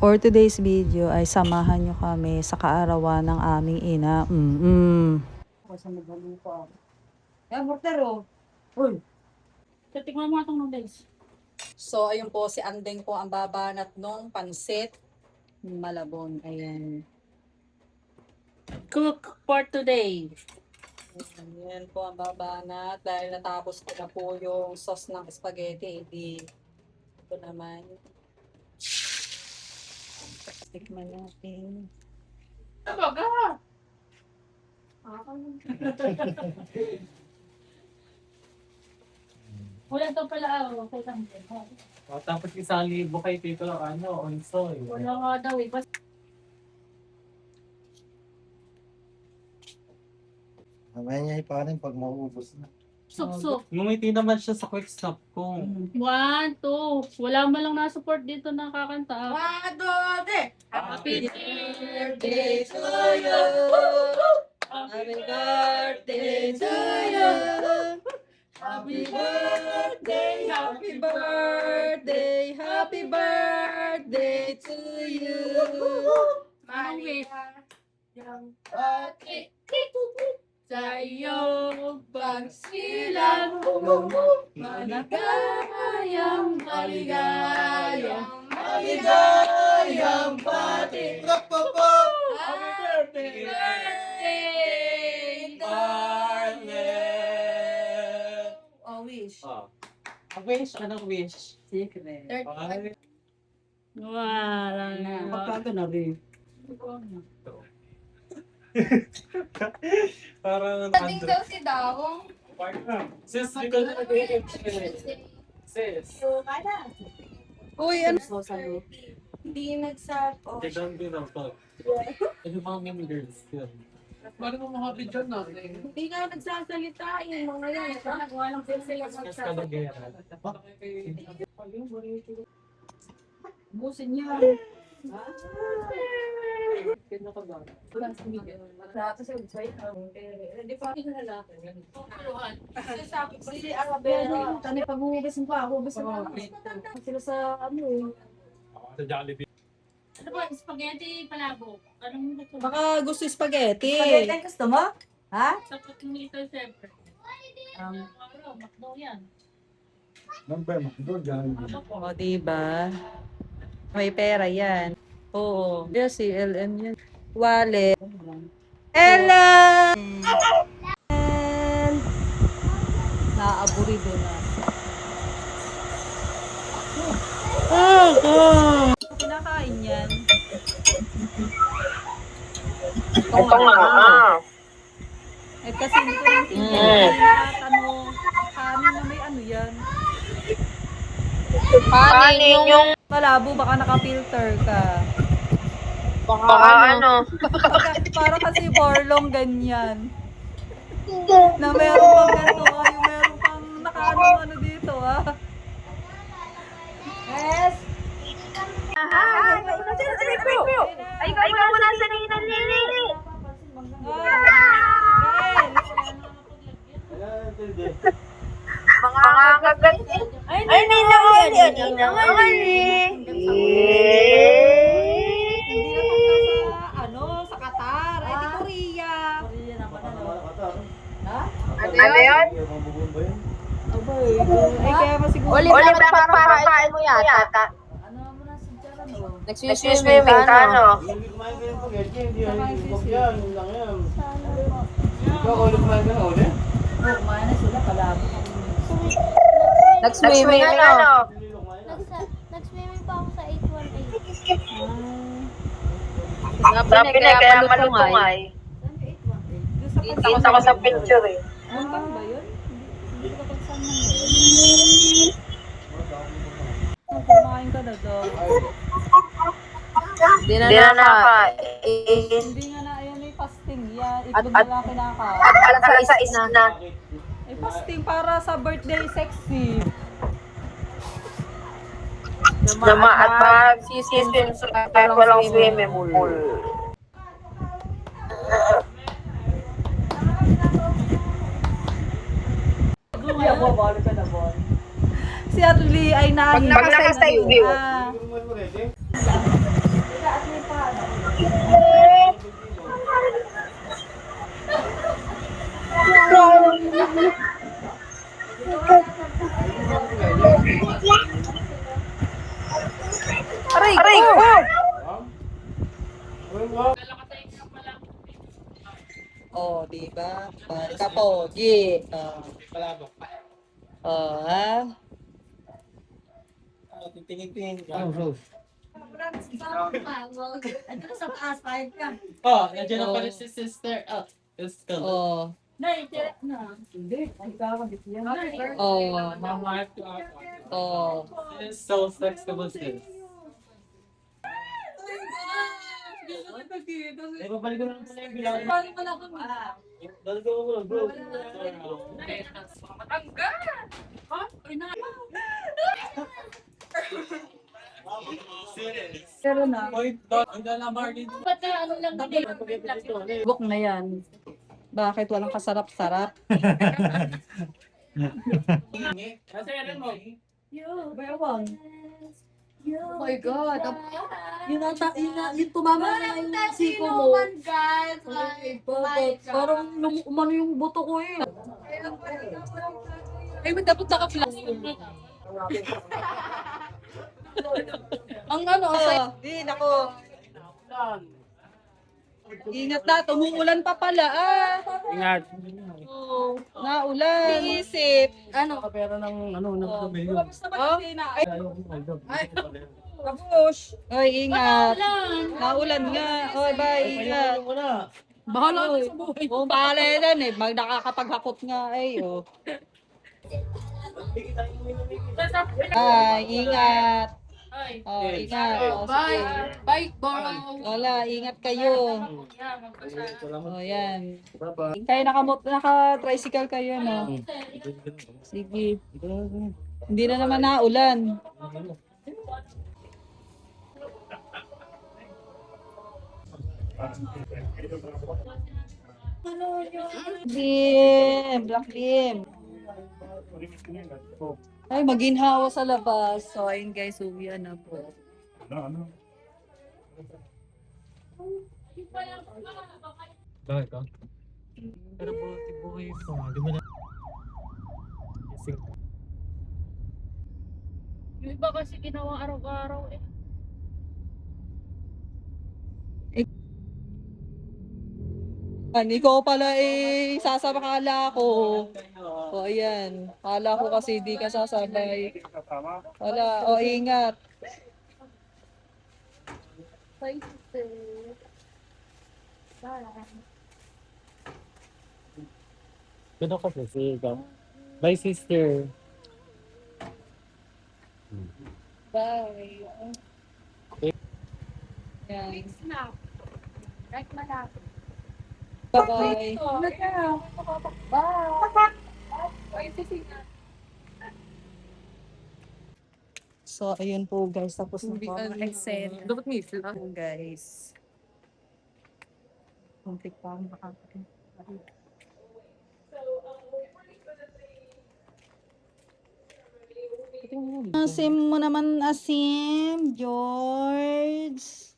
For today's video ay samahan nyo kami sa kaarawan ng aming ina. Sa naghalupa. Mortero. Uy. Titikman mo itong noodles. So, ayun po, si Andeng po ang babanat nung pansit malabon. Ayan. Cook for today. Ayan po ang babanat. Dahil natapos ko na po yung sauce ng spaghetti. Ito naman. Tikman natin. Tabaga! Wala daw pala okay lang din. Tapos 1,000 kay Tito, onsoy. Wala nga daw eh. Mamaya niya ipanin pag mauubos na. Suksok. Ngumiti naman siya sa quick stop ko. 1, 2. Wala man lang na-support dito na kakanta. 1, 2, 3. Happy birthday to you. Happy birthday to you. Happy birthday, happy birthday, happy birthday to you. Maligayang pati sa'yo pagsilang maligayang pati. Happy birthday, Darling! wish. Wish? Anong wish? Secret. Ay, Wala na. Pagkaga na rin. parang Dating daw si Dawong. Sis, di ko na Sis. Uy, ano? Hindi nagsapo. They don't do that. Ano mga meme girls? Paano mo mga video natin? Hindi nga nagsasalita yung mga yan. Walang sila Mas magsasalita. kalagera. Busin niya. Hindi pa aking lalaki. Si Arabella. Tani pag huhugasin pa, huhugasin pa. Sila sa ano eh. Sa Jollibee. Ano ba? Spaghetti palabo. Anong gusto mo? Baka gusto spaghetti. Spaghetti ang gusto mo? Ha? Sapat yung ito siyempre. Makdo yan. Number, makdo, dyan. O, diba? May pera yan. Oo. Yes, si LM yan. Wallet. Ellen! Naaburido na. Kinakain yan. Ito nga. Eh kasi hindi ko rin tinatanong kanin na may ano yan. Kanin yung Malabo, baka naka-filter ka. baka ano. Para kasi borlong ganyan. Na meron pang ganito, yung meron pang nakaano dito, ah. Yes! Ay, ikaw mo nasa nilili. Mga kagat. Ay, ninangali. Hindi na punta sa, sa Qatar. Ay, di Korea. Ano yun? Ay, kaya pa siguro. Oliver, parang kain mo yata. Nag-swimming ka, ano? Hindi kumain ka ng spaghetti, hindi yan. Huwag yan, yun lang yan. Ikaw, ulit kumain ka na ulit? Kumain na sila, palabo. Nag-swimming, ano? Hindi ko kumain na. Nag-swimming pa ako sa 818. Sabi na, kaya malutungay. Kita ko sa picture eh. Ano ba yun? Hindi ko kapagsan mo. Kumain ka na daw. Hindi na nakain. Hindi nga na, ayan may fasting yan. Itlog na lang kinakain. Alas 6 na. Ay, fasting para sa birthday sexy. Nama at mag-swim sa walang swimming pool. Si Atli ay Pag nahihila nakasave view. Ah. Hindi ko kumain spaghetti. Diba? Kapogi. Palabok. Ha? Titingin-tingin. Rose. Ano sa taas, pahit ka. Oh, nandiyan na pala si sister. Oh, it's still. Oh. Nay, tira na. Hindi. Ay, kakabit yan. Oh. Mama, Oh. this is so flexible sis. Eh, babalik ko na lang pala yung bilang. Paano pala kami? Balik ko muna, bro. Pero na. Point dot. Ang dalamar dito. Ba't na ano lang Book na yan. Bakit walang kasarap-sarap? Kasi ano mo? Bewang. Oh my God. Yung tumama na yung siko mo. guys. Parang umano yung buto ko eh. Ay, dapat naka-flash. Ang ano, di, nako. Ingat na, tumuulan pa pala. Ingat. Oh, naulan. Iisip. Ano? Kapera ng ano, ng milyon. Kapush. Oy, ingat. Naulan nga. Oy, bye, ingat. Bahala ka sa buhay. Oh, bahala yan eh. Nakakapaghakot nga ay. Oh. Ay, ingat. Oh, ingat. Oh, Bye. sige. Bye, bye. Wala, ingat kayo. Oh, yan. Bye-bye. Kaya naka-tricycle kayo, no? Sige. Hindi na naman naulan. Black beam. Ay, maginhawa sa labas. So, ayun guys, uwian na po. Bakit ka? Pero buhay ko. Di mo na. Yung iba kasi ginawa araw-araw eh. Ikaw pala eh, sasama kala ko. O, ayan. Kala ko kasi di ka sasabay. Wala, o ingat. Gano'n ka kasi ikaw. Bye, sister. Bye. Yan. Snap. Right malapit. Bye-bye. So, ayun po guys. Tapos na po ang Excel. Dapat may feel. Guys. Kunti pa ang makakain. Asim mo naman, Asim. George.